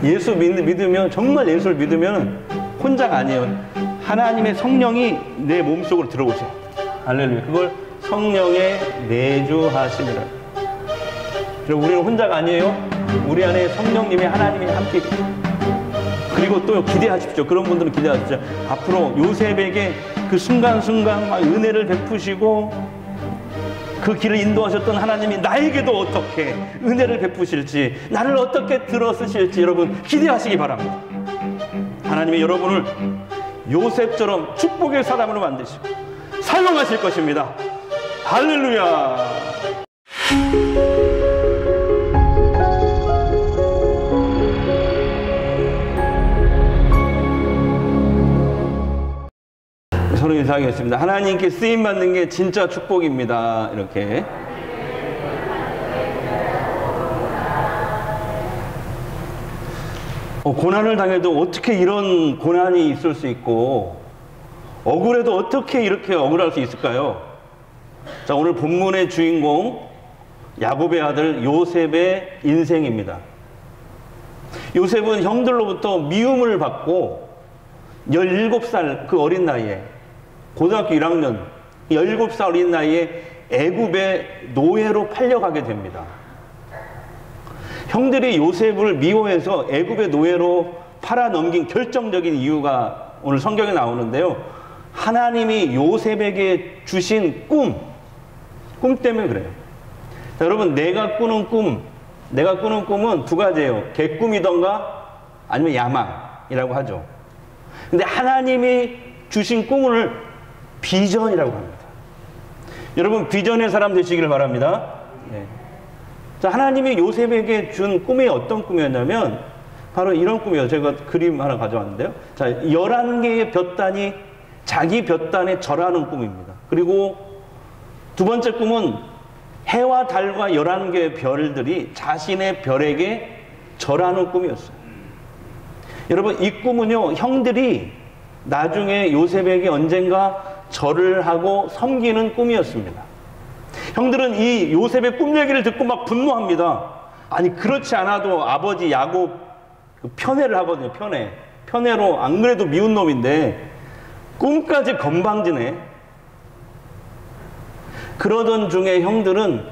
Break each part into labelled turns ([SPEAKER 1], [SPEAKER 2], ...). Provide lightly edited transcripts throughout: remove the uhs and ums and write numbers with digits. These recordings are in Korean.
[SPEAKER 1] 예수 믿으면, 정말 예수를 믿으면 혼자가 아니에요. 하나님의 성령이 내 몸속으로 들어오세요. 할렐루야. 그걸 성령의 내주하심이라. 그리고 우리는 혼자가 아니에요. 우리 안에 성령님이, 하나님이 함께 계세요. 그리고 또 기대하십시오. 그런 분들은 기대하십시오. 앞으로 요셉에게 그 순간순간 막 은혜를 베푸시고 그 길을 인도하셨던 하나님이 나에게도 어떻게 은혜를 베푸실지, 나를 어떻게 들어쓰실지 여러분 기대하시기 바랍니다. 하나님이 여러분을 요셉처럼 축복의 사람으로 만드시고 사용하실 것입니다. 할렐루야. 서로 인사하겠습니다. 하나님께 쓰임받는 게 진짜 축복입니다. 이렇게. 고난을 당해도 어떻게 이런 고난이 있을 수 있고, 억울해도 어떻게 이렇게 억울할 수 있을까요? 자, 오늘 본문의 주인공 야곱의 아들 요셉의 인생입니다. 요셉은 형들로부터 미움을 받고 17살 그 어린 나이에, 고등학교 1학년 17살 어린 나이에 애굽의 노예로 팔려가게 됩니다. 형들이 요셉을 미워해서 애굽의 노예로 팔아넘긴 결정적인 이유가 오늘 성경에 나오는데요. 하나님이 요셉에게 주신 꿈 때문에 그래요. 자, 여러분, 내가 꾸는 꿈은 두 가지예요. 개꿈이던가 아니면 야망이라고 하죠. 근데 하나님이 주신 꿈을 비전이라고 합니다. 여러분, 비전의 사람 되시기를 바랍니다. 네. 자, 하나님이 요셉에게 준 꿈이 어떤 꿈이었냐면 바로 이런 꿈이에요. 제가 그림 하나 가져왔는데요. 자, 11개의 볕단이 자기 볕단에 절하는 꿈입니다. 그리고 두 번째 꿈은 해와 달과 11개의 별들이 자신의 별에게 절하는 꿈이었어요. 여러분, 이 꿈은요, 형들이 나중에 요셉에게 언젠가 절을 하고 섬기는 꿈이었습니다. 형들은 이 요셉의 꿈 얘기를 듣고 막 분노합니다. 아니, 그렇지 않아도 아버지 야곱 편애를 하거든요. 편애로 안 그래도 미운 놈인데 꿈까지 건방지네. 그러던 중에 형들은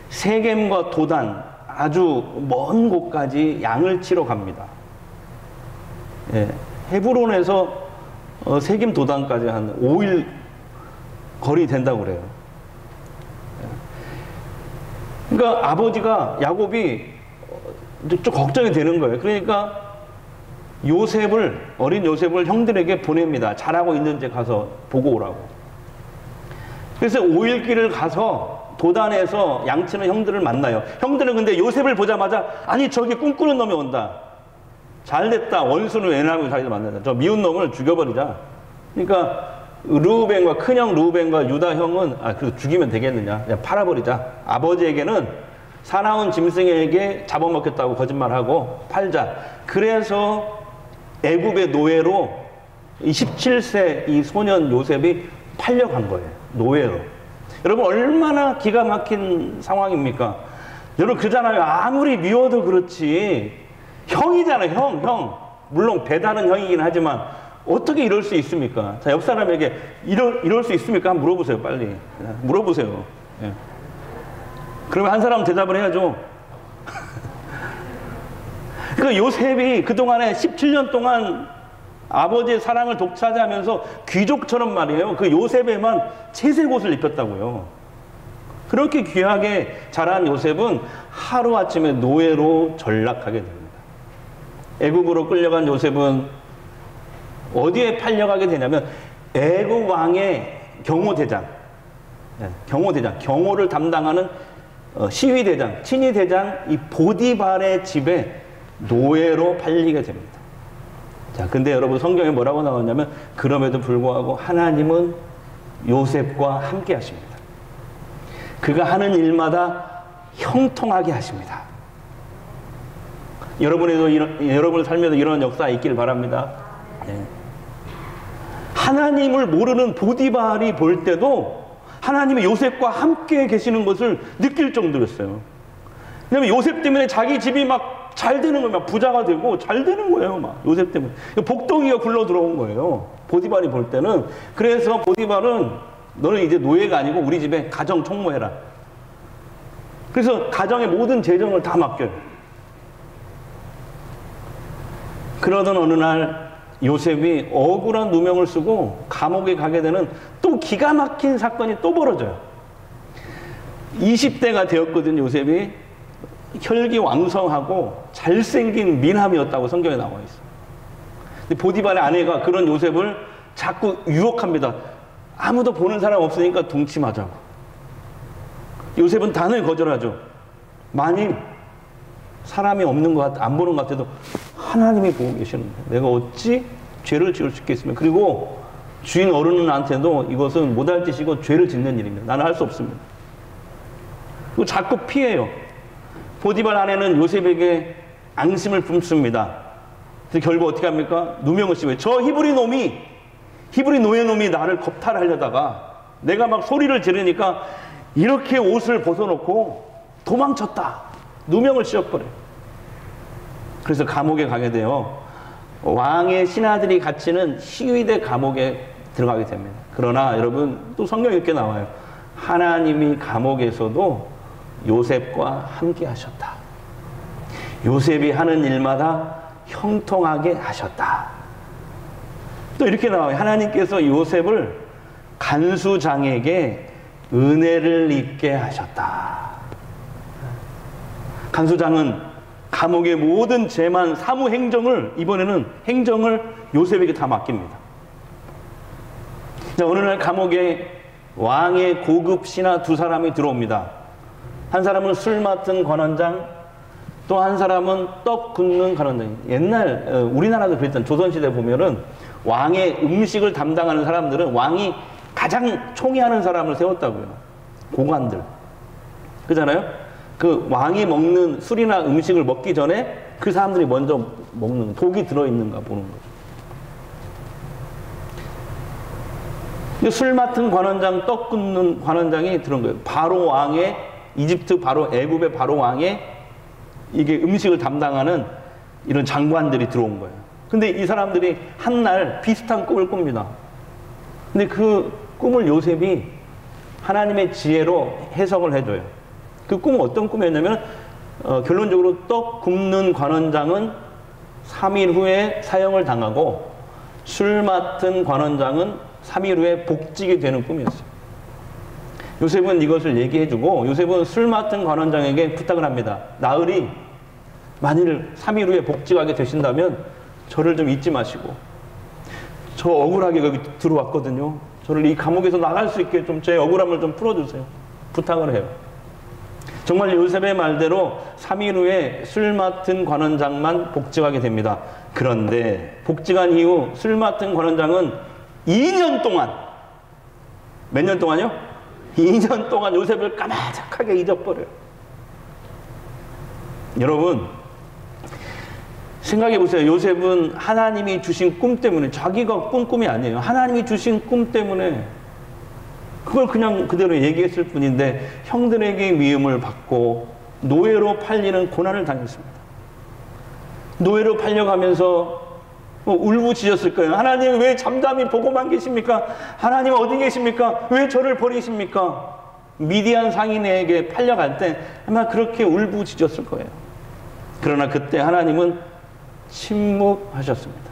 [SPEAKER 1] 세겜과 도단, 아주 먼 곳까지 양을 치러 갑니다. 예, 헤브론에서 세겜 도단까지 한 5일 거리 된다고 그래요. 그러니까 아버지가, 야곱이 좀 걱정이 되는 거예요. 그러니까 어린 요셉을 형들에게 보냅니다. 잘하고 있는지 가서 보고 오라고. 그래서 5일 길을 가서 도단에서 양치는 형들을 만나요. 형들은 근데 요셉을 보자마자, 아니, 저기 꿈꾸는 놈이 온다. 잘됐다. 원수는 외나고 자기도 만난다. 저 미운 놈을 죽여버리자. 그러니까 르우벤과, 큰형 르우벤과 유다 형은, 그래도 죽이면 되겠느냐, 그냥 팔아버리자. 아버지에게는 사나운 짐승에게 잡아먹겠다고 거짓말하고 팔자. 그래서 애굽의 노예로 17세 이 소년 요셉이 팔려간 거예요. 노예로. 여러분, 얼마나 기가 막힌 상황입니까? 여러분, 그잖아요. 아무리 미워도 그렇지, 형이잖아요. 형. 물론 배다른 형이긴 하지만 어떻게 이럴 수 있습니까? 자, 옆 사람에게 이럴 수 있습니까? 한번 물어보세요. 빨리 물어보세요. 예. 그러면 한 사람은 대답을 해야죠. 그 요셉이 그동안에 17년 동안 아버지의 사랑을 독차지하면서 귀족처럼 말이에요. 그 요셉에만 채색옷을 입혔다고요. 그렇게 귀하게 자란 요셉은 하루아침에 노예로 전락하게 됩니다. 애굽으로 끌려간 요셉은 어디에 팔려가게 되냐면 애굽 왕의 경호대장, 경호를 담당하는 시위대장, 친위대장 이 보디발의 집에 노예로 팔리게 됩니다. 자, 근데 여러분, 성경에 뭐라고 나오냐면 그럼에도 불구하고 하나님은 요셉과 함께 하십니다. 그가 하는 일마다 형통하게 하십니다. 여러분의 삶에도 이런 역사 있기를 바랍니다. 네. 하나님을 모르는 보디발이 볼 때도 하나님이 요셉과 함께 계시는 것을 느낄 정도였어요. 왜냐하면 요셉 때문에 자기 집이 막 잘 되는 거예요. 막 부자가 되고 잘 되는 거예요. 막 요셉 때문에. 복덩이가 굴러 들어온 거예요. 보디발이 볼 때는. 그래서 보디발은 너는 이제 노예가 아니고 우리 집에 가정 총무해라. 그래서 가정의 모든 재정을 다 맡겨요. 그러던 어느 날 요셉이 억울한 누명을 쓰고 감옥에 가게 되는 또 기가 막힌 사건이 또 벌어져요. 20대가 되었거든. 요셉이 혈기왕성하고 잘생긴 미남이었다고 성경에 나와 있어. 근데 보디발의 아내가 그런 요셉을 자꾸 유혹합니다. 아무도 보는 사람 없으니까 동침하자고. 요셉은 단을 거절하죠. 만일 사람이 없는 것 같아, 안 보는 것 같아도 하나님이 보고 계시는데 내가 어찌 죄를 지을 수 있겠으며, 그리고 주인 어른한테도 이것은 못할 짓이고 죄를 짓는 일입니다. 나는 할 수 없습니다. 그리고 자꾸 피해요. 보디발 아내는 요셉에게 앙심을 품습니다. 그래서 결국 어떻게 합니까? 누명을 씌워요. 저 히브리 노예놈이 나를 겁탈하려다가 내가 막 소리를 지르니까 이렇게 옷을 벗어놓고 도망쳤다. 누명을 씌워버려요. 그래서 감옥에 가게 돼요. 왕의 신하들이 갇히는 시위대 감옥에 들어가게 됩니다. 그러나 여러분, 또 성경에 이렇게 나와요. 하나님이 감옥에서도 요셉과 함께 하셨다. 요셉이 하는 일마다 형통하게 하셨다. 또 이렇게 나와요. 하나님께서 요셉을 간수장에게 은혜를 입게 하셨다. 간수장은 감옥의 모든 재만, 사무 행정을, 이번에는 행정을 요셉에게 다 맡깁니다. 자, 어느 날 감옥에 왕의 고급 신하 두 사람이 들어옵니다. 한 사람은 술 맡은 관원장, 또 한 사람은 떡 굽는 관원장. 옛날 우리나라도 그랬던 조선시대 보면은 왕의 음식을 담당하는 사람들은 왕이 가장 총애하는 사람을 세웠다고요. 고관들. 그잖아요? 그 왕이 먹는 술이나 음식을 먹기 전에 그 사람들이 먼저 먹는, 독이 들어있는가 보는 거죠. 술 맡은 관원장, 떡 굽는 관원장이 들어온 거예요. 바로 왕의, 이집트 바로, 애굽의 바로 왕의 이게 음식을 담당하는 이런 장관들이 들어온 거예요. 근데 이 사람들이 한날 비슷한 꿈을 꿉니다. 근데 그 꿈을 요셉이 하나님의 지혜로 해석을 해줘요. 그 꿈은 어떤 꿈이었냐면, 결론적으로 떡 굽는 관원장은 3일 후에 사형을 당하고 술 맡은 관원장은 3일 후에 복직이 되는 꿈이었어요. 요셉은 이것을 얘기해주고, 요셉은 술 맡은 관원장에게 부탁을 합니다. 나으리, 만일 3일 후에 복직하게 되신다면 저를 좀 잊지 마시고, 저 억울하게 여기 들어왔거든요. 저를 이 감옥에서 나갈 수 있게 좀 제 억울함을 좀 풀어주세요. 부탁을 해요. 정말 요셉의 말대로 3일 후에 술 맡은 관원장만 복직하게 됩니다. 그런데 복직한 이후 술 맡은 관원장은 2년 동안, 몇 년 동안요? 2년 동안 요셉을 까마득하게 잊어버려요. 여러분, 생각해 보세요. 요셉은 하나님이 주신 꿈 때문에, 자기가 꾼 꿈이 아니에요. 하나님이 주신 꿈 때문에 그걸 그냥 그대로 얘기했을 뿐인데 형들에게 미움을 받고 노예로 팔리는 고난을 당했습니다. 노예로 팔려가면서 울부짖었을 거예요. 하나님 왜 잠잠히 보고만 계십니까? 하나님 어디 계십니까? 왜 저를 버리십니까? 미디안 상인에게 팔려갈 때 아마 그렇게 울부짖었을 거예요. 그러나 그때 하나님은 침묵하셨습니다.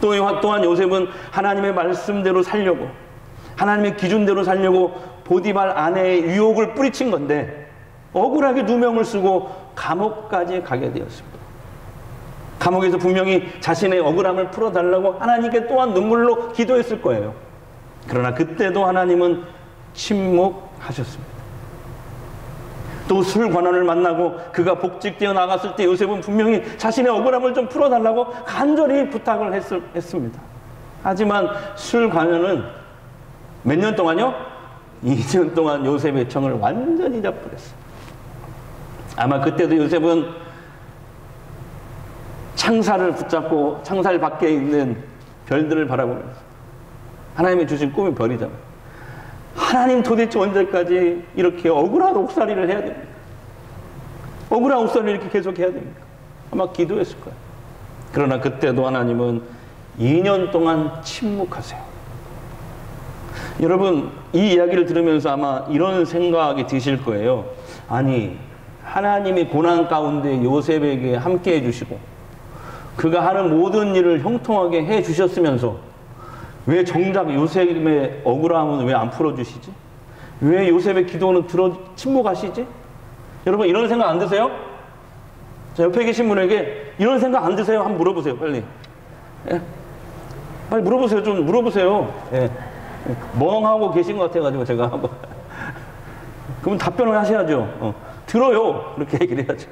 [SPEAKER 1] 또한 요셉은 하나님의 말씀대로 살려고, 하나님의 기준대로 살려고 보디발 아내의 유혹을 뿌리친 건데 억울하게 누명을 쓰고 감옥까지 가게 되었습니다. 감옥에서 분명히 자신의 억울함을 풀어달라고 하나님께 또한 눈물로 기도했을 거예요. 그러나 그때도 하나님은 침묵하셨습니다. 또 술 관원을 만나고 그가 복직되어 나갔을 때 요셉은 분명히 자신의 억울함을 좀 풀어달라고 간절히 부탁을 했습니다. 하지만 술 관원은 몇 년 동안요? 2년 동안 요셉의 청을 완전히 잊어버렸어요. 아마 그때도 요셉은 창살을 붙잡고 창살 밖에 있는 별들을 바라보면서 하나님이 주신 꿈이 별이잖아요. 하나님 도대체 언제까지 이렇게 억울한 옥살이를 해야 됩니까? 억울한 옥살이를 이렇게 계속 해야 됩니까? 아마 기도했을 거예요. 그러나 그때도 하나님은 2년 동안 침묵하세요. 여러분, 이 이야기를 들으면서 아마 이런 생각이 드실 거예요. 아니, 하나님이 고난 가운데 요셉에게 함께 해주시고 그가 하는 모든 일을 형통하게 해주셨으면서 왜 정작 요셉의 억울함은 왜 안 풀어주시지? 왜 요셉의 기도는 침묵하시지? 여러분, 이런 생각 안 드세요? 자, 옆에 계신 분에게 이런 생각 안 드세요? 한번 물어보세요, 빨리. 예? 빨리 물어보세요. 좀 물어보세요. 예. 멍하고 계신 것 같아가지고 제가 한번. 그러면 답변을 하셔야죠. 들어요. 그렇게 얘기를 해야죠.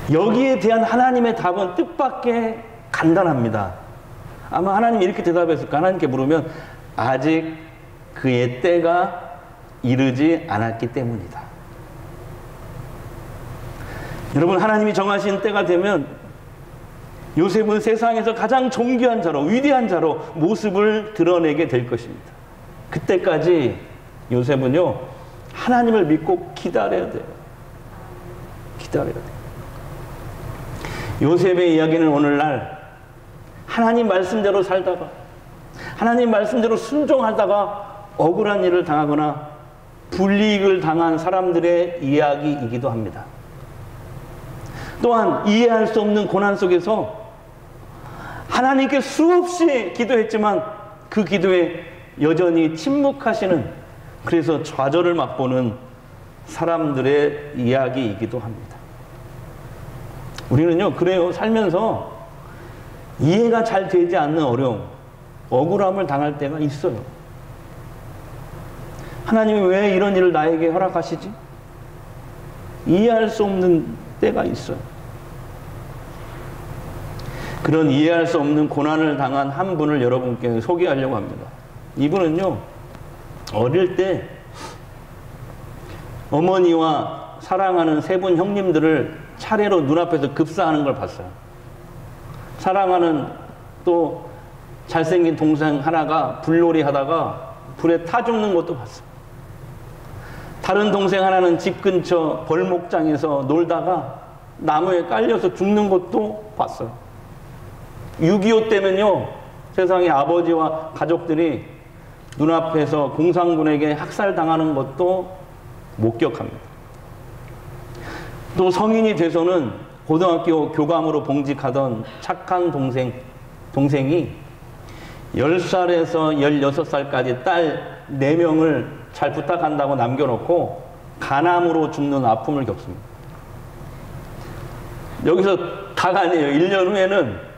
[SPEAKER 1] 예. 여기에 대한 하나님의 답은 뜻밖의 간단합니다. 아마 하나님이 이렇게 대답했을까? 하나님께 물으면 아직 그의 때가 이르지 않았기 때문이다. 여러분, 하나님이 정하신 때가 되면 요셉은 세상에서 가장 존귀한 자로, 위대한 자로 모습을 드러내게 될 것입니다. 그때까지 요셉은요, 하나님을 믿고 기다려야 돼요. 기다려야 돼요. 요셉의 이야기는 오늘날 하나님 말씀대로 살다가, 하나님 말씀대로 순종하다가 억울한 일을 당하거나 불이익을 당한 사람들의 이야기이기도 합니다. 또한 이해할 수 없는 고난 속에서 하나님께 수없이 기도했지만 그 기도에 여전히 침묵하시는, 그래서 좌절을 맛보는 사람들의 이야기이기도 합니다. 우리는요, 그래요. 살면서 이해가 잘 되지 않는 어려움, 억울함을 당할 때가 있어요. 하나님이 왜 이런 일을 나에게 허락하시지? 이해할 수 없는 때가 있어요. 그런 이해할 수 없는 고난을 당한 한 분을 여러분께 소개하려고 합니다. 이분은요, 어릴 때 어머니와 사랑하는 세 분 형님들을 차례로 눈앞에서 급사하는 걸 봤어요. 사랑하는 또 잘생긴 동생 하나가 불놀이 하다가 불에 타 죽는 것도 봤어요. 다른 동생 하나는 집 근처 벌목장에서 놀다가 나무에 깔려서 죽는 것도 봤어요. 6.25 때면요, 세상에 아버지와 가족들이 눈앞에서 공산군에게 학살당하는 것도 목격합니다. 또 성인이 돼서는 고등학교 교감으로 봉직하던 착한 동생이 10살에서 16살까지 딸 4명을 잘 부탁한다고 남겨놓고 간암으로 죽는 아픔을 겪습니다. 여기서 다가 아니에요. 1년 후에는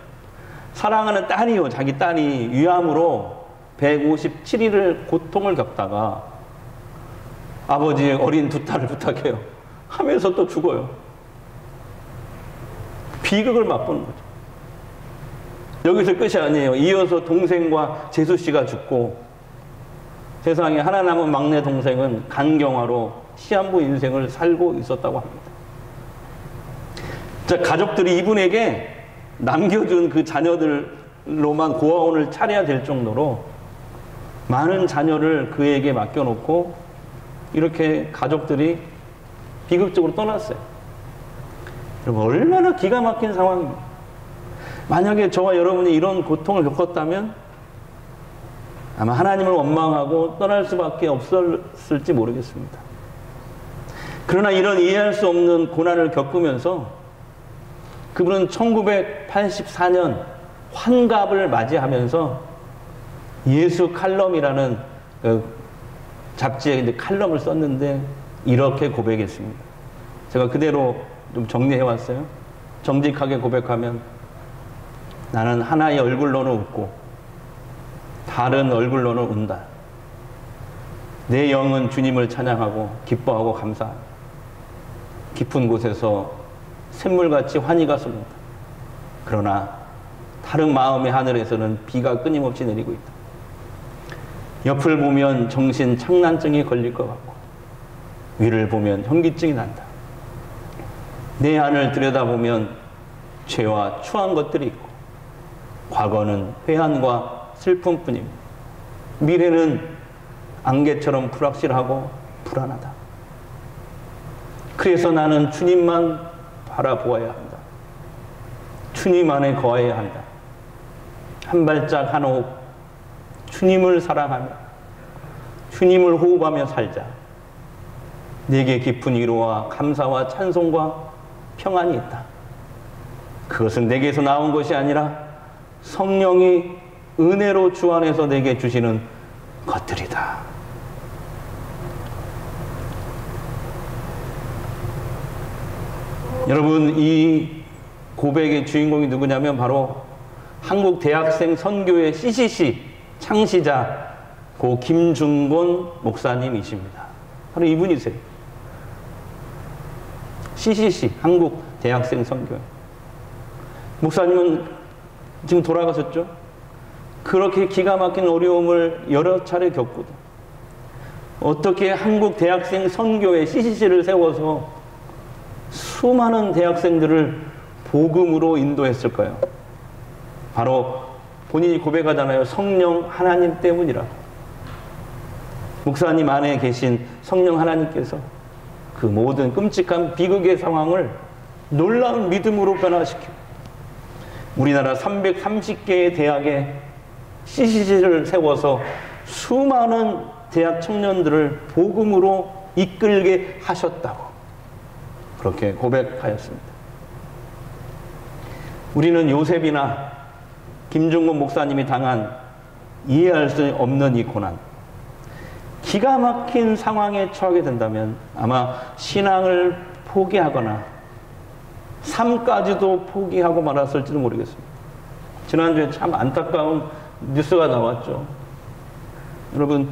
[SPEAKER 1] 사랑하는 딸이요, 자기 딸이 위암으로 157일을 고통을 겪다가 아버지의 어린 두 딸을 부탁해요. 하면서 또 죽어요. 비극을 맛보는 거죠. 여기서 끝이 아니에요. 이어서 동생과 재수 씨가 죽고 세상에 하나 남은 막내 동생은 간경화로 시한부 인생을 살고 있었다고 합니다. 자, 가족들이 이분에게 남겨준 그 자녀들로만 고아원을 차려야 될 정도로 많은 자녀를 그에게 맡겨놓고 이렇게 가족들이 비극적으로 떠났어요. 여러분, 얼마나 기가 막힌 상황입니다. 만약에 저와 여러분이 이런 고통을 겪었다면 아마 하나님을 원망하고 떠날 수밖에 없었을지 모르겠습니다. 그러나 이런 이해할 수 없는 고난을 겪으면서 그분은 1984년 환갑을 맞이하면서 예수 칼럼이라는 잡지에 이제 칼럼을 썼는데 이렇게 고백했습니다. 제가 그대로 좀 정리해 왔어요. 정직하게 고백하면 나는 하나의 얼굴로는 웃고 다른 얼굴로는 운다. 내 영은 주님을 찬양하고 기뻐하고 감사하다. 깊은 곳에서 샘물같이 환희가 쏟는다. 그러나 다른 마음의 하늘에서는 비가 끊임없이 내리고 있다. 옆을 보면 정신 착란증이 걸릴 것 같고 위를 보면 현기증이 난다. 내 안을 들여다보면 죄와 추한 것들이 있고 과거는 회한과 슬픔뿐입니다. 미래는 안개처럼 불확실하고 불안하다. 그래서 나는 주님만 바라보아야 한다. 주님 안에 거해야 한다. 한 발짝 한 호흡 주님을 사랑하며 주님을 호흡하며 살자. 내게 깊은 위로와 감사와 찬송과 평안이 있다. 그것은 내게서 나온 것이 아니라 성령이 은혜로 주 안에서 내게 주시는 것들이다. 여러분, 이 고백의 주인공이 누구냐면 바로 한국 대학생 선교회 CCC 창시자 고 김중곤 목사님이십니다. 바로 이분이세요. CCC 한국 대학생 선교회. 목사님은 지금 돌아가셨죠? 그렇게 기가 막힌 어려움을 여러 차례 겪고도 어떻게 한국 대학생 선교회 CCC를 세워서 수많은 대학생들을 복음으로 인도했을까요? 바로 본인이 고백하잖아요. 성령 하나님 때문이라고. 목사님 안에 계신 성령 하나님께서 그 모든 끔찍한 비극의 상황을 놀라운 믿음으로 변화시키고 우리나라 330개의 대학에 CCC를 세워서 수많은 대학 청년들을 복음으로 이끌게 하셨다고 그렇게 고백하였습니다. 우리는 요셉이나 김중곤 목사님이 당한 이해할 수 없는 이 고난, 기가 막힌 상황에 처하게 된다면 아마 신앙을 포기하거나 삶까지도 포기하고 말았을지도 모르겠습니다. 지난주에 참 안타까운 뉴스가 나왔죠. 여러분,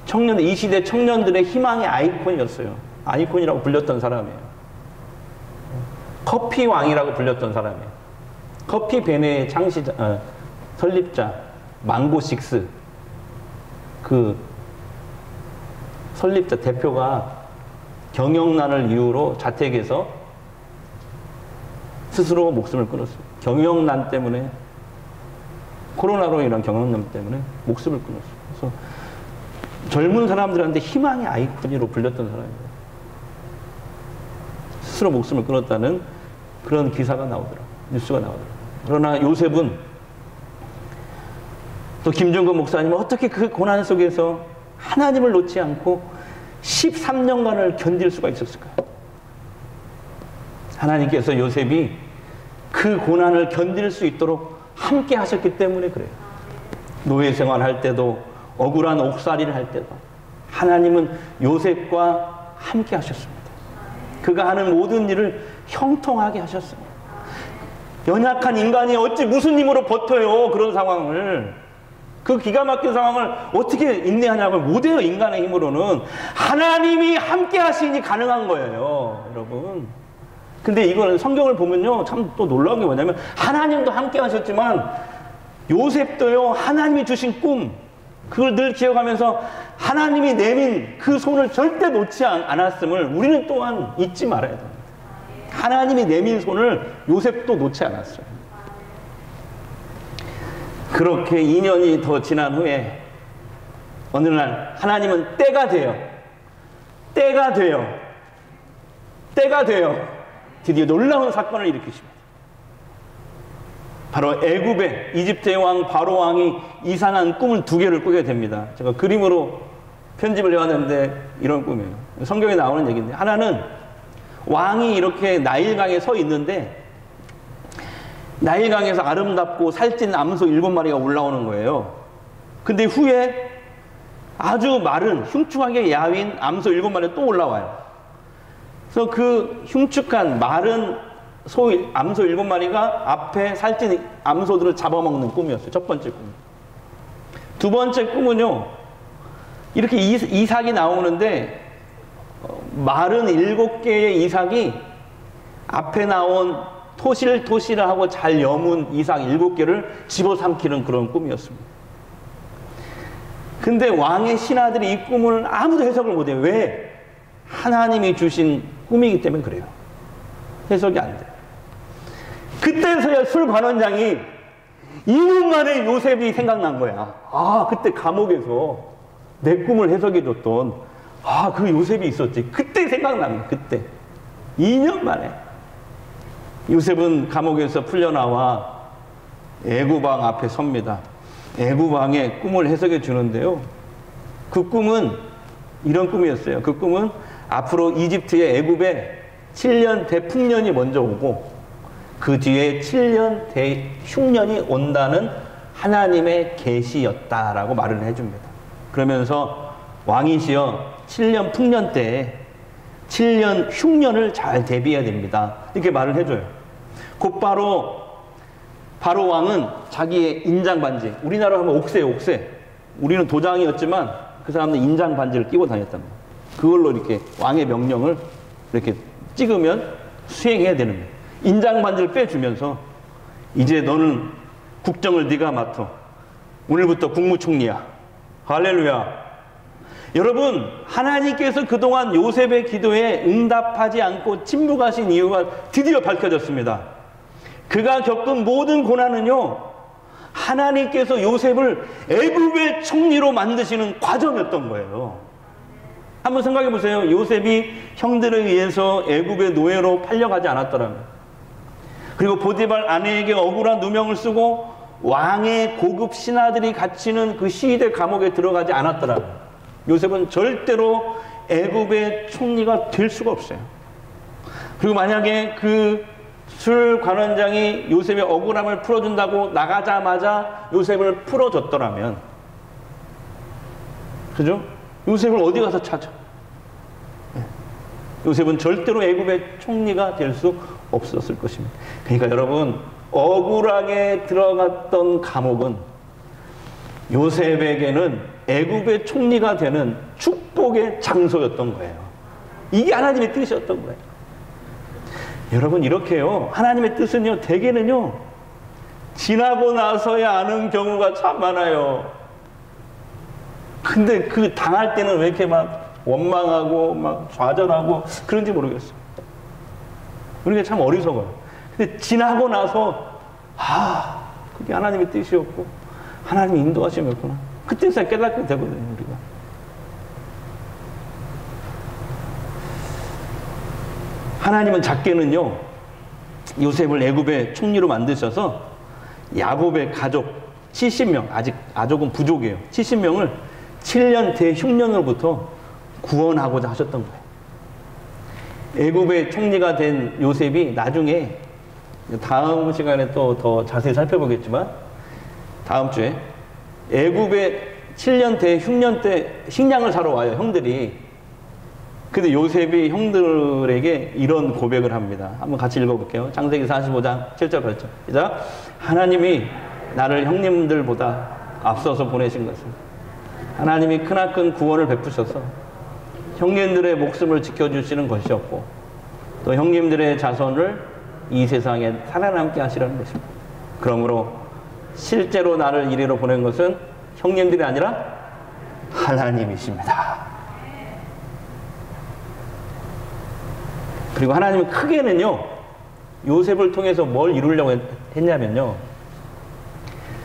[SPEAKER 1] 청년들, 이 시대 청년들의 희망의 아이콘이었어요. 아이콘이라고 불렸던 사람이에요. 커피 왕이라고 불렸던 사람이에요. 커피 베네의 창시자, 설립자 망고식스 그 설립자 대표가 경영난을 이유로 자택에서 스스로 목숨을 끊었어요. 경영난 때문에, 코로나로 인한 경영난 때문에 목숨을 끊었어요. 그래서 젊은 사람들한테 희망의 아이콘으로 불렸던 사람이에요. 스스로 목숨을 끊었다는 그런 기사가 나오더라고요. 뉴스가 나오더라고요. 그러나 요셉은 또 김중곤 목사님은 어떻게 그 고난 속에서 하나님을 놓지 않고 13년간을 견딜 수가 있었을까요? 하나님께서 요셉이 그 고난을 견딜 수 있도록 함께 하셨기 때문에 그래요. 노예 생활할 때도 억울한 옥살이를 할 때도 하나님은 요셉과 함께 하셨습니다. 그가 하는 모든 일을 형통하게 하셨습니다. 연약한 인간이 어찌 무슨 힘으로 버텨요, 그런 상황을. 그 기가 막힌 상황을 어떻게 인내하냐고 못해요, 인간의 힘으로는. 하나님이 함께 하시니 가능한 거예요, 여러분. 근데 이거는 성경을 보면요, 참 또 놀라운 게 뭐냐면 하나님도 함께 하셨지만 요셉도요, 하나님이 주신 꿈, 그걸 늘 기억하면서 하나님이 내민 그 손을 절대 놓지 않았음을 우리는 또한 잊지 말아야 됩니다. 하나님이 내민 손을 요셉도 놓지 않았어요. 그렇게 2년이 더 지난 후에 어느 날 하나님은 때가 돼요 드디어 놀라운 사건을 일으키십니다. 바로 애굽의 이집트의 왕 바로 왕이 이상한 꿈을 2개를 꾸게 됩니다. 제가 그림으로 편집을 해왔는데 이런 꿈이에요. 성경에 나오는 얘기인데, 하나는 왕이 이렇게 나일강에 서 있는데 나일강에서 아름답고 살찐 암소 7마리가 올라오는 거예요. 근데 후에 아주 마른 흉측하게 야윈 암소 7마리가 또 올라와요. 그래서 그 흉측한 마른 암소 7마리가 앞에 살찐 암소들을 잡아먹는 꿈이었어요. 첫 번째 꿈. 두 번째 꿈은요, 이렇게 이삭이 나오는데 마른 7개의 이삭이 앞에 나온 토실토실하고 잘 여문 이삭 7개를 집어삼키는 그런 꿈이었습니다. 근데 왕의 신하들이 이 꿈을 아무도 해석을 못해요. 왜? 하나님이 주신 꿈이기 때문에 그래요. 해석이 안 돼요. 그때서야 술관원장이 2년 만에 요셉이 생각난 거야. 아, 그때 감옥에서 내 꿈을 해석해줬던 그 요셉이 있었지. 그때 생각난 거야, 그때. 2년 만에 요셉은 감옥에서 풀려나와 애굽왕 앞에 섭니다. 애굽왕의 꿈을 해석해 주는데요. 그 꿈은 이런 꿈이었어요. 그 꿈은 앞으로 이집트의 애굽에 7년 대풍년이 먼저 오고 그 뒤에 7년 대흉년이 온다는 하나님의 계시였다라고 말을 해줍니다. 그러면서 왕이시여 7년 풍년 때에 7년 흉년을 잘 대비해야 됩니다. 이렇게 말을 해줘요. 곧바로 바로 왕은 자기의 인장 반지, 우리나라로 하면 옥새예요, 옥새. 우리는 도장이었지만 그 사람은 인장 반지를 끼고 다녔단 말이에요. 그걸로 이렇게 왕의 명령을 이렇게 찍으면 수행해야 되는 거예요. 인장 반지를 빼주면서 이제 너는 국정을 네가 맡아. 오늘부터 국무총리야. 할렐루야. 여러분, 하나님께서 그동안 요셉의 기도에 응답하지 않고 침묵하신 이유가 드디어 밝혀졌습니다. 그가 겪은 모든 고난은요, 하나님께서 요셉을 애굽의 총리로 만드시는 과정이었던 거예요. 한번 생각해 보세요. 요셉이 형들에 의해서 애굽의 노예로 팔려가지 않았더라면, 그리고 보디발 아내에게 억울한 누명을 쓰고 왕의 고급 신하들이 갇히는 그 시위대 감옥에 들어가지 않았더라면 요셉은 절대로 애굽의 총리가 될 수가 없어요. 그리고 만약에 그 술 관원장이 요셉의 억울함을 풀어준다고 나가자마자 요셉을 풀어줬더라면, 그죠? 요셉을 어디 가서 찾아? 요셉은 절대로 애굽의 총리가 될 수 없었을 것입니다. 그러니까 여러분, 억울하게 들어갔던 감옥은 요셉에게는 애굽의 총리가 되는 축복의 장소였던 거예요. 이게 하나님의 뜻이었던 거예요. 여러분, 이렇게요, 하나님의 뜻은요, 대개는요, 지나고 나서야 아는 경우가 참 많아요. 근데 그 당할 때는 왜 이렇게 막 원망하고 막 좌절하고 그런지 모르겠어요. 우리가 참 어리석어요. 근데 지나고 나서 그게 하나님의 뜻이었고 하나님의 인도하심이었구나, 그때서야 깨닫게 되거든요. 우리가 하나님은 작게는요, 요셉을 애굽의 총리로 만드셔서 야곱의 가족 70명, 아직 가족은 부족이에요. 70명을 7년 대흉년으로부터 구원하고자 하셨던 거예요. 애굽의 총리가 된 요셉이 나중에, 다음 시간에 또 더 자세히 살펴보겠지만, 다음 주에 애굽의 7년 대흉년 때 식량을 사러 와요, 형들이. 근데 요셉이 형들에게 이런 고백을 합니다. 한번 같이 읽어볼게요. 창세기 45장 7절 8절. 시작. 하나님이 나를 형님들보다 앞서서 보내신 것은 하나님이 크나큰 구원을 베푸셔서 형님들의 목숨을 지켜주시는 것이었고, 또 형님들의 자손을 이 세상에 살아남게 하시라는 것입니다. 그러므로 실제로 나를 이리로 보낸 것은 형님들이 아니라 하나님이십니다. 그리고 하나님은 크게는요, 요셉을 통해서 뭘 이루려고 했냐면요,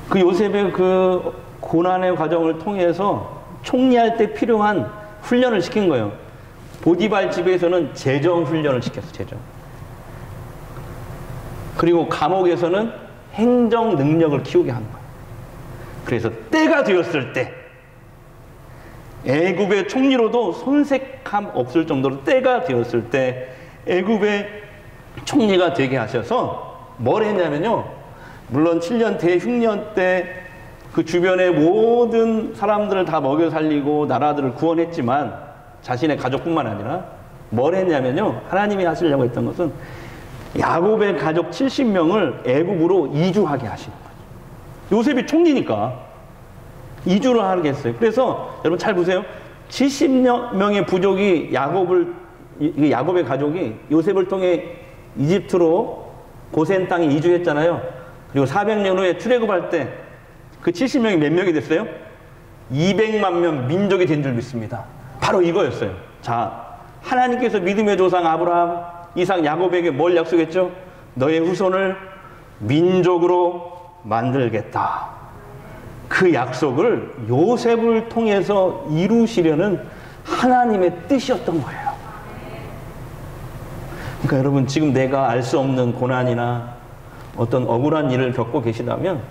[SPEAKER 1] 그 요셉의 그 고난의 과정을 통해서 총리할 때 필요한 훈련을 시킨 거예요. 보디발 집에서는 재정 훈련을 시켰어, 재정. 그리고 감옥에서는 행정 능력을 키우게 한 거예요. 그래서 때가 되었을 때, 애굽의 총리로도 손색함 없을 정도로 때가 되었을 때 애굽의 총리가 되게 하셔서 뭘 했냐면요, 물론 7년 대흉년 때 그 주변의 모든 사람들을 다 먹여 살리고 나라들을 구원했지만 자신의 가족뿐만 아니라 뭘 했냐면요, 하나님이 하시려고 했던 것은 야곱의 가족 70명을 애굽으로 이주하게 하시는 거죠. 요셉이 총리니까 이주를 하게 했어요. 그래서 여러분 잘 보세요. 70명의 부족이 야곱의 가족이 요셉을 통해 이집트로 고센 땅에 이주했잖아요. 그리고 400년 후에 출애굽할 때 그 70명이 몇 명이 됐어요? 200만 명 민족이 된 줄 믿습니다. 바로 이거였어요. 자, 하나님께서 믿음의 조상 아브라함, 이삭, 야곱에게 뭘 약속했죠? 너의 후손을 민족으로 만들겠다. 그 약속을 요셉을 통해서 이루시려는 하나님의 뜻이었던 거예요. 그러니까 여러분, 지금 내가 알 수 없는 고난이나 어떤 억울한 일을 겪고 계시다면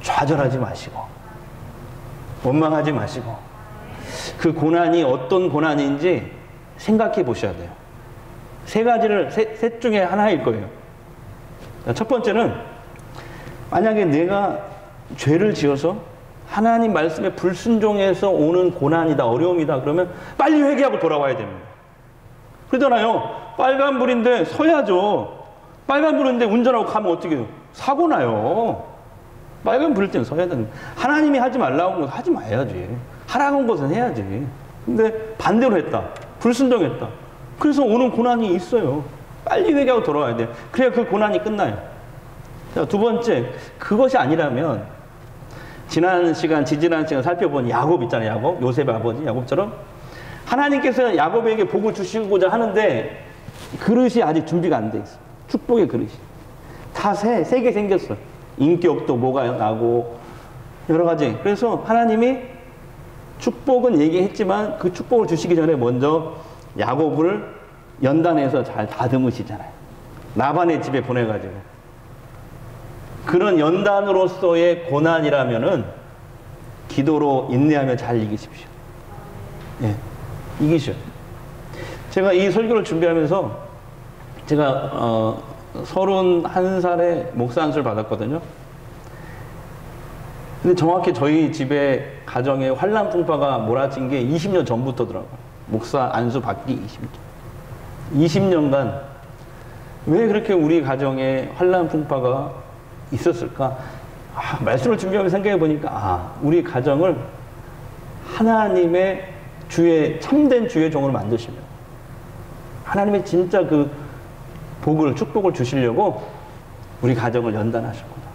[SPEAKER 1] 좌절하지 마시고 원망하지 마시고 그 고난이 어떤 고난인지 생각해 보셔야 돼요. 셋 중에 하나일 거예요. 첫 번째는, 만약에 내가 죄를 지어서 하나님 말씀에 불순종해서 오는 고난이다, 어려움이다, 그러면 빨리 회개하고 돌아와야 됩니다. 그러잖아요. 빨간불인데 서야죠. 빨간불인데 운전하고 가면 어떻게 해요? 사고 나요. 빨간불일 때는 서야 되는. 하나님이 하지 말라고 한 것은 하지 마야지. 하라고 한 것은 해야지. 근데 반대로 했다. 불순종했다. 그래서 오는 고난이 있어요. 빨리 회개하고 돌아와야 돼요. 그래야 그 고난이 끝나요. 자, 두 번째, 그것이 아니라면 지지난 시간 살펴본 야곱 있잖아요. 야곱, 요셉의 아버지 야곱처럼 하나님께서 야곱에게 복을 주시고자 하는데 그릇이 아직 준비가 안 돼 있어. 축복의 그릇이 다 세 개 생겼어. 인격도 뭐가 나고 여러 가지. 그래서 하나님이 축복은 얘기했지만 그 축복을 주시기 전에 먼저 야곱을 연단해서 잘 다듬으시잖아요. 라반의 집에 보내가지고. 그런 연단으로서의 고난이라면은 기도로 인내하며 잘 이기십시오. 예, 이기셔. 제가 이 설교를 준비하면서 제가 31살에 목사 안수를 받았거든요. 근데 정확히 저희 집에 가정에 환난 풍파가 몰아친 게 20년 전부터더라고요. 목사 안수 받기 20년간 왜 그렇게 우리 가정에 환난 풍파가 있었을까? 말씀을 준비하면서 생각해 보니까 우리 가정을 하나님의 참된 주의 종으로 만드시려고, 하나님의 진짜 그 축복을 주시려고 우리 가정을 연단하셨구나.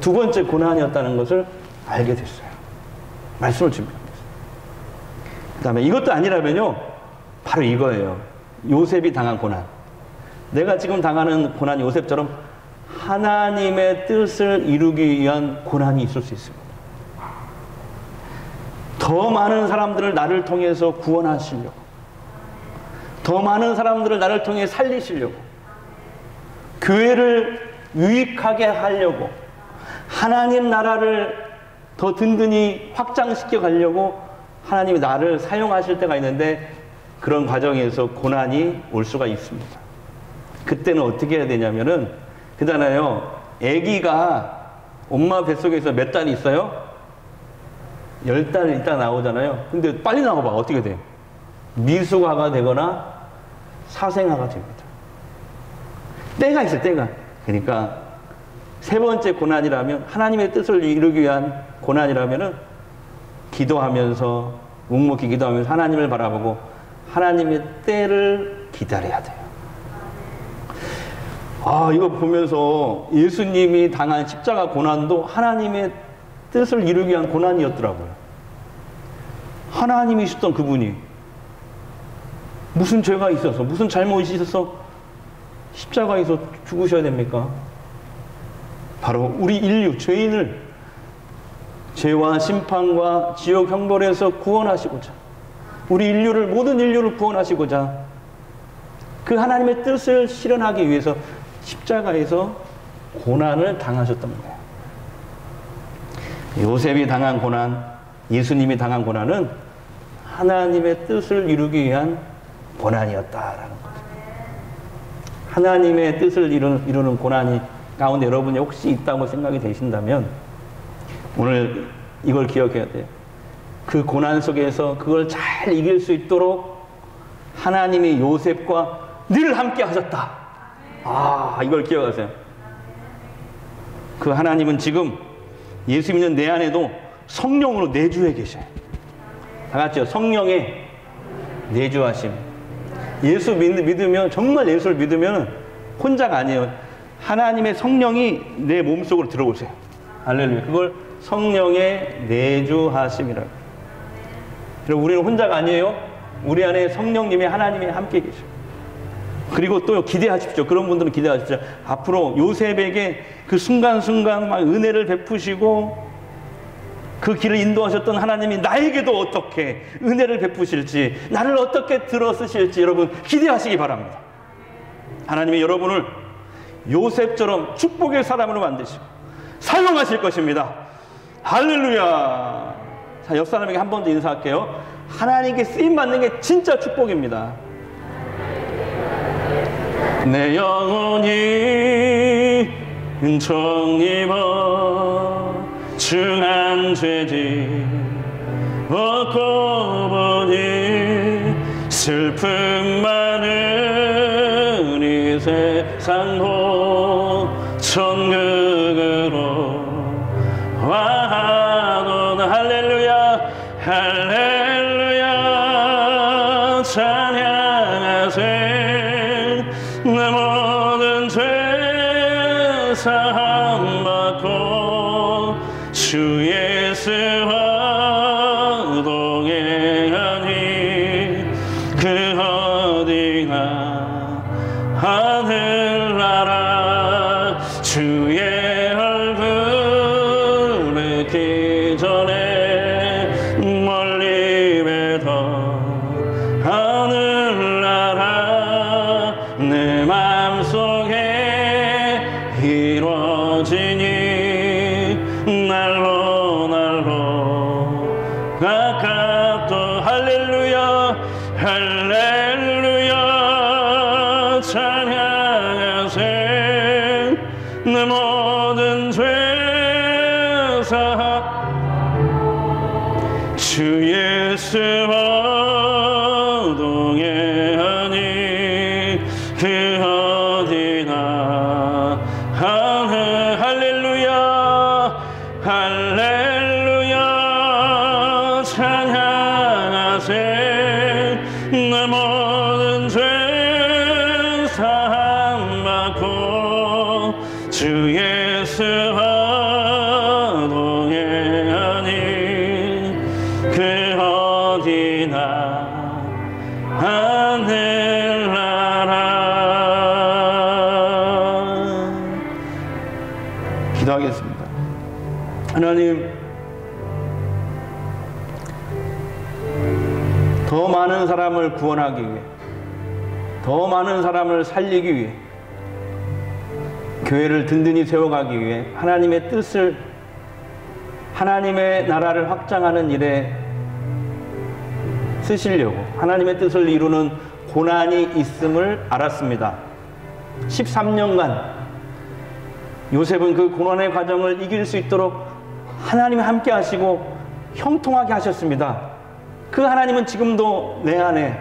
[SPEAKER 1] 두 번째 고난이었다는 것을 알게 됐어요. 말씀을 준비합니다. 그 다음에 이것도 아니라면요, 바로 이거예요. 요셉이 당한 고난. 내가 지금 당하는 고난, 요셉처럼 하나님의 뜻을 이루기 위한 고난이 있을 수 있습니다. 더 많은 사람들을 나를 통해서 구원하시려고, 더 많은 사람들을 나를 통해 살리시려고, 교회를 유익하게 하려고, 하나님 나라를 더 든든히 확장시켜 가려고 하나님이 나를 사용하실 때가 있는데, 그런 과정에서 고난이 올 수가 있습니다. 그때는 어떻게 해야 되냐면은, 그잖아요. 아기가 엄마 뱃속에서 몇 달이 있어요? 10달 있다 나오잖아요. 근데 빨리 나와봐. 어떻게 돼요? 미숙아가 되거나 사생아가 됩니다. 때가 있어요, 때가. 그러니까 세 번째 고난이라면, 하나님의 뜻을 이루기 위한 고난이라면은 기도하면서, 묵묵히 기도하면서 하나님을 바라보고 하나님의 때를 기다려야 돼요. 이거 보면서 예수님이 당한 십자가 고난도 하나님의 뜻을 이루기 위한 고난이었더라고요. 하나님이셨던 그분이 무슨 죄가 있어서, 무슨 잘못이 있어서 십자가에서 죽으셔야 됩니까? 바로 우리 인류, 죄인을 죄와 심판과 지옥 형벌에서 구원하시고자, 우리 인류를, 모든 인류를 구원하시고자 그 하나님의 뜻을 실현하기 위해서 십자가에서 고난을 당하셨던 거예요. 요셉이 당한 고난, 예수님이 당한 고난은 하나님의 뜻을 이루기 위한 고난이었다라는 거죠. 하나님의 뜻을 이루는 고난이 가운데 여러분이 혹시 있다고 생각이 되신다면 오늘 이걸 기억해야 돼요. 그 고난 속에서 그걸 잘 이길 수 있도록 하나님이 요셉과 늘 함께 하셨다. 이걸 기억하세요. 그 하나님은 지금 예수 믿는 내 안에도 성령으로 내주해 계셔요. 다 같이요. 성령의 내주하심. 예수 믿으면, 정말 예수를 믿으면 혼자가 아니에요. 하나님의 성령이 내 몸속으로 들어오세요. 할렐루야. 그걸 성령의 내주하심이라고. 그리고 우리는 혼자가 아니에요. 우리 안에 성령님이, 하나님이 함께 계셔요. 그리고 또 기대하십시오. 그런 분들은 기대하십시오. 앞으로 요셉에게 그 순간순간 막 은혜를 베푸시고 그 길을 인도하셨던 하나님이 나에게도 어떻게 은혜를 베푸실지, 나를 어떻게 들어쓰실지 여러분 기대하시기 바랍니다. 하나님이 여러분을 요셉처럼 축복의 사람으로 만드시고 사용하실 것입니다. 할렐루야. 자, 옆 사람에게 한 번 더 인사할게요. 하나님께 쓰임받는 게 진짜 축복입니다. 내 영혼이 정입어 중한 죄지 얻고 보니 슬픔 많은 이 세상도 천국으로 와도다. 할렐루야 할렐루야 찬양하세. 내 모든 죄 사함받고 주 예수와 동행하니 그 어디나 하늘나라 주의 얼굴 뵙기 전에 멀리 뵈던 하늘나라 내 맘속에 이루어지니 날로 가깝도. 할렐루야 할렐루야 찬양하세. 내 모든 죄 사함 주 예수와 동행하니 그 어디나 할렐루야 할렐루야 찬양하세. 내 모든 죄 사함받고 주 예수와 동행하니 그 어디나 하늘나라. 기도하겠습니다. 하나님, 더 많은 사람을 구원하기 위해, 더 많은 사람을 살리기 위해, 교회를 든든히 세워가기 위해 하나님의 뜻을, 하나님의 나라를 확장하는 일에 쓰시려고 하나님의 뜻을 이루는 고난이 있음을 알았습니다. 13년간 요셉은 그 고난의 과정을 이길 수 있도록 하나님이 함께 하시고 형통하게 하셨습니다. 그 하나님은 지금도 내 안에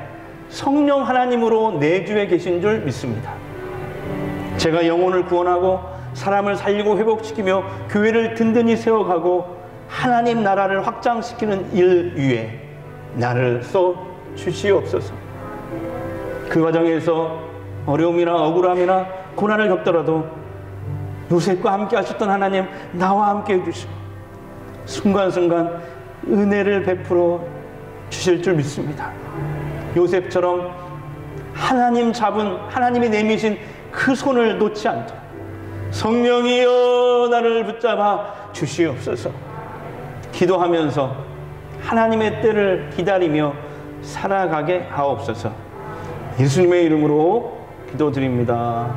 [SPEAKER 1] 성령 하나님으로 내주에 계신 줄 믿습니다. 제가 영혼을 구원하고 사람을 살리고 회복시키며 교회를 든든히 세워가고 하나님 나라를 확장시키는 일 위에 나를 써 주시옵소서. 그 과정에서 어려움이나 억울함이나 고난을 겪더라도 요셉과 함께 하셨던 하나님 나와 함께 해주시고 순간순간 은혜를 베풀어 주실 줄 믿습니다. 요셉처럼 하나님 잡은, 하나님이 내미신 그 손을 놓지 않도록 성령이여 나를 붙잡아 주시옵소서. 기도하면서 하나님의 때를 기다리며 살아가게 하옵소서. 예수님의 이름으로 기도드립니다.